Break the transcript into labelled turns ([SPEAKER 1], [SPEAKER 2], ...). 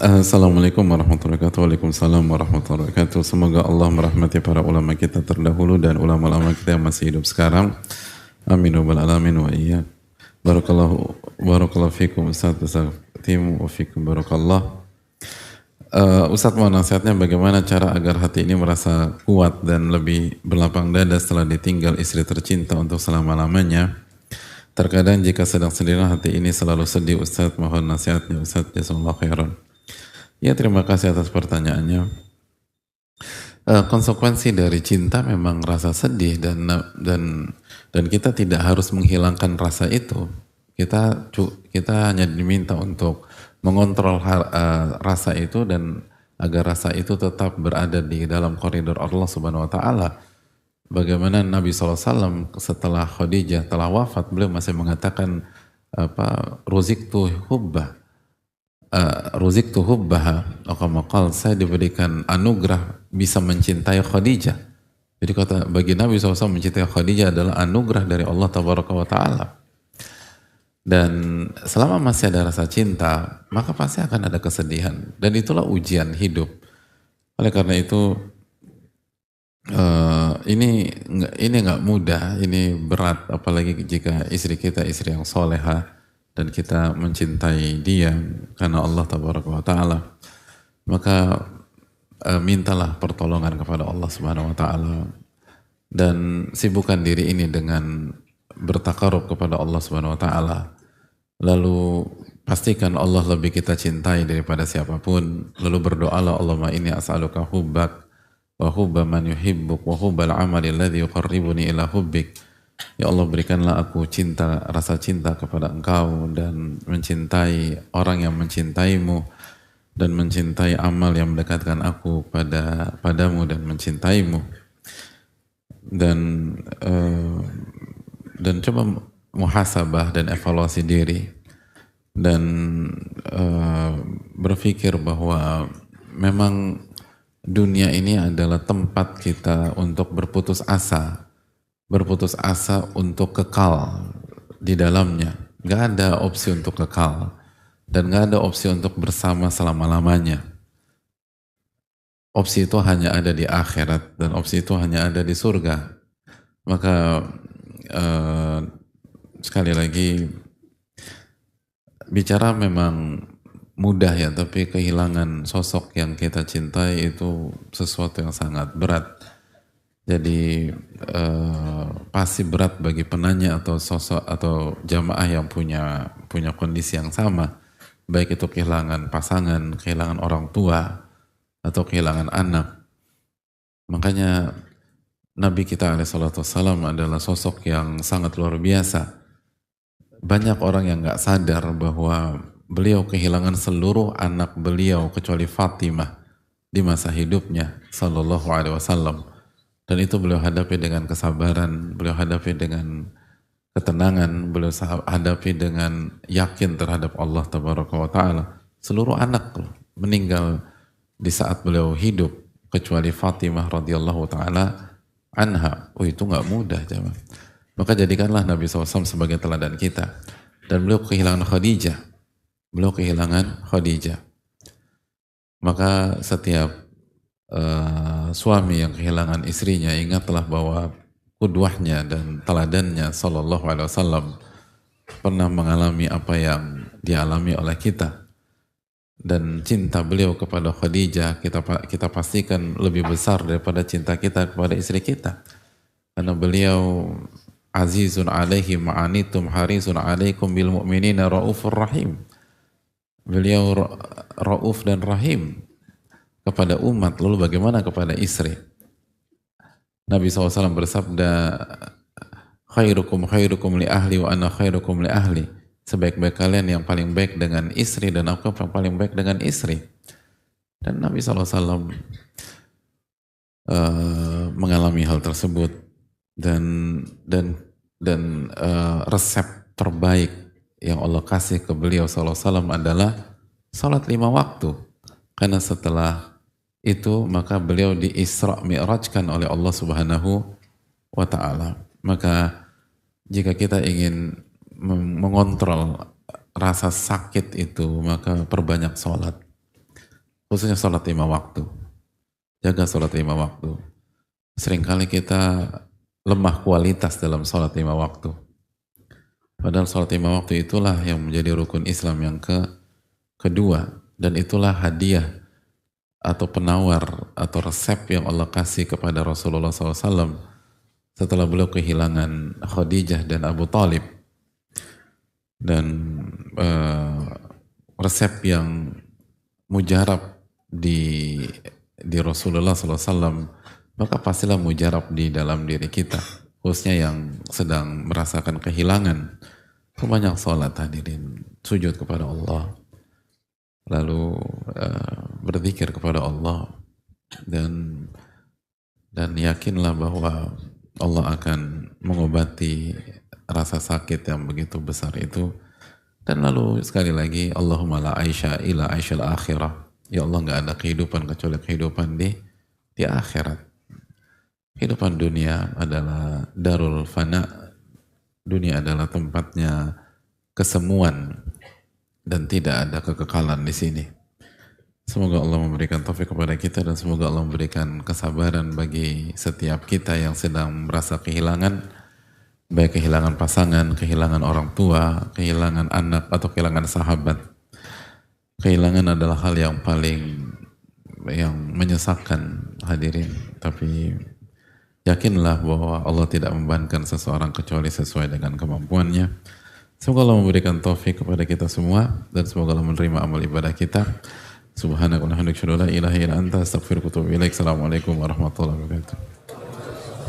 [SPEAKER 1] Assalamualaikum warahmatullahi wabarakatuh. Waalaikumsalam warahmatullahi wabarakatuh. Semoga Allah merahmati para ulama kita terdahulu dan ulama-ulama kita yang masih hidup sekarang. Amin wa rabbal alamin wa iya. Barakallahu fikum Ustaz Timu wa fikum barakallah. Ustaz mau nasihatnya bagaimana cara agar hati ini merasa kuat dan lebih berlapang dada setelah ditinggal istri tercinta untuk selama-lamanya. Terkadang jika sedang sendirian hati ini selalu sedih. Ustaz, mohon nasihatnya Ustaz, jazakallahu khairan. Ya, terima kasih atas pertanyaannya. Konsekuensi dari cinta memang rasa sedih dan kita tidak harus menghilangkan rasa itu. Kita hanya diminta untuk mengontrol rasa itu dan agar rasa itu tetap berada di dalam koridor Allah Subhanahu Wa Taala. Bagaimana Nabi SAW setelah Khadijah telah wafat, beliau masih mengatakan ruziktu hubbaha, maqal, saya diberikan anugerah bisa mencintai Khadijah. Jadi kata bagi Nabi SAW mencintai Khadijah adalah anugerah dari Allah Tabaraka wa Ta'ala. Dan selama masih ada rasa cinta, maka pasti akan ada kesedihan. Dan itulah ujian hidup. Oleh karena itu, ini nggak mudah, ini berat, apalagi jika istri kita istri yang soleha dan kita mencintai dia karena Allah Tabaraka wa Ta'ala, maka mintalah pertolongan kepada Allah Subhanahu wa Ta'ala dan sibukkan diri ini dengan bertakarub kepada Allah Subhanahu wa Ta'ala. Lalu pastikan Allah lebih kita cintai daripada siapapun. Lalu berdoalah, Allahumma inni as'aluka hubbak wa hubba man yuhibbuk wa hubbal amali alladhi yuqarribuni ila hubbik. Ya Allah, berikanlah aku rasa cinta kepada Engkau dan mencintai orang yang mencintaimu dan mencintai amal yang mendekatkan aku padamu dan mencintaimu. Dan coba muhasabah dan evaluasi diri dan berpikir bahwa memang dunia ini adalah tempat kita untuk berputus asa untuk kekal di dalamnya. Gak ada opsi untuk kekal dan gak ada opsi untuk bersama selama-lamanya. Opsi itu hanya ada di akhirat dan opsi itu hanya ada di surga. Maka sekali lagi, bicara memang mudah ya, tapi kehilangan sosok yang kita cintai itu sesuatu yang sangat berat. Jadi pasti berat bagi penanya atau sosok atau jamaah yang punya kondisi yang sama, baik itu kehilangan pasangan, kehilangan orang tua, atau kehilangan anak. Makanya Nabi kita alaihissalam adalah sosok yang sangat luar biasa. Banyak orang yang nggak sadar bahwa beliau kehilangan seluruh anak beliau kecuali Fatimah di masa hidupnya sallallahu alaihi wasallam. Dan itu beliau hadapi dengan kesabaran, beliau hadapi dengan ketenangan, beliau hadapi dengan yakin terhadap Allah Tabaraka wa Ta'ala. Seluruh anak meninggal di saat beliau hidup kecuali Fatimah radhiyallahu ta'ala anha. Oh, itu nggak mudah, jemaah. Maka jadikanlah Nabi SAW sebagai teladan kita. Dan beliau kehilangan Khadijah. Maka setiap suami yang kehilangan istrinya, ingatlah bahwa qudwahnya dan teladannya sallallahu alaihi wasallam pernah mengalami apa yang dialami oleh kita. Dan cinta beliau kepada Khadijah kita pastikan lebih besar daripada cinta kita kepada istri kita. Karena beliau azizun alaihi ma'anitum harisun alaikum bil mu'minina raufur rahim. Beliau rauf dan rahim kepada umat, lalu bagaimana kepada istri? Nabi SAW bersabda, khairukum li ahli wa ana khairukum li ahli. Sebaik-baik kalian yang paling baik dengan istri dan aku yang paling baik dengan istri. Dan Nabi SAW mengalami hal tersebut dan resep terbaik yang Allah kasih ke beliau SAW adalah salat 5 waktu. Karena setelah itu maka beliau di-Isra Mi'rajkan oleh Allah Subhanahu wa Ta'ala. Maka jika kita ingin mengontrol rasa sakit itu, maka perbanyak sholat. khususnya sholat 5 waktu. Jaga sholat 5 waktu. Seringkali kita lemah kualitas dalam sholat 5 waktu. Padahal sholat 5 waktu itulah yang menjadi rukun Islam yang kedua, dan itulah hadiah atau penawar atau resep yang Allah kasih kepada Rasulullah SAW setelah beliau kehilangan Khadijah dan Abu Talib. Dan resep yang mujarab di Rasulullah SAW, maka pastilah mujarab di dalam diri kita, khususnya yang sedang merasakan kehilangan. Banyak sholat, hadirin, sujud kepada Allah, lalu berzikir kepada Allah, dan yakinlah bahwa Allah akan mengobati rasa sakit yang begitu besar itu. Dan lalu sekali lagi, Allahumma la aisha ila aishal akhirah. Ya Allah, nggak ada kehidupan kecuali kehidupan di akhirat. Kehidupan dunia adalah darul fana. Dunia adalah tempatnya kesemuan dan tidak ada kekekalan di sini. Semoga Allah memberikan taufik kepada kita, dan semoga Allah memberikan kesabaran bagi setiap kita yang sedang merasa kehilangan, baik kehilangan pasangan, kehilangan orang tua, kehilangan anak, atau kehilangan sahabat. Kehilangan adalah hal yang paling menyesakkan, hadirin. Tapi yakinlah bahwa Allah tidak membebankan seseorang kecuali sesuai dengan kemampuannya. Semoga Allah memberikan taufik kepada kita semua, dan semoga Allah menerima amal ibadah kita. Subhanakallahumma wa bihamdika, asyhadu an la ilaha illa anta, astaghfiruka wa atubu ilaik. Assalamualaikum warahmatullahi wabarakatuh.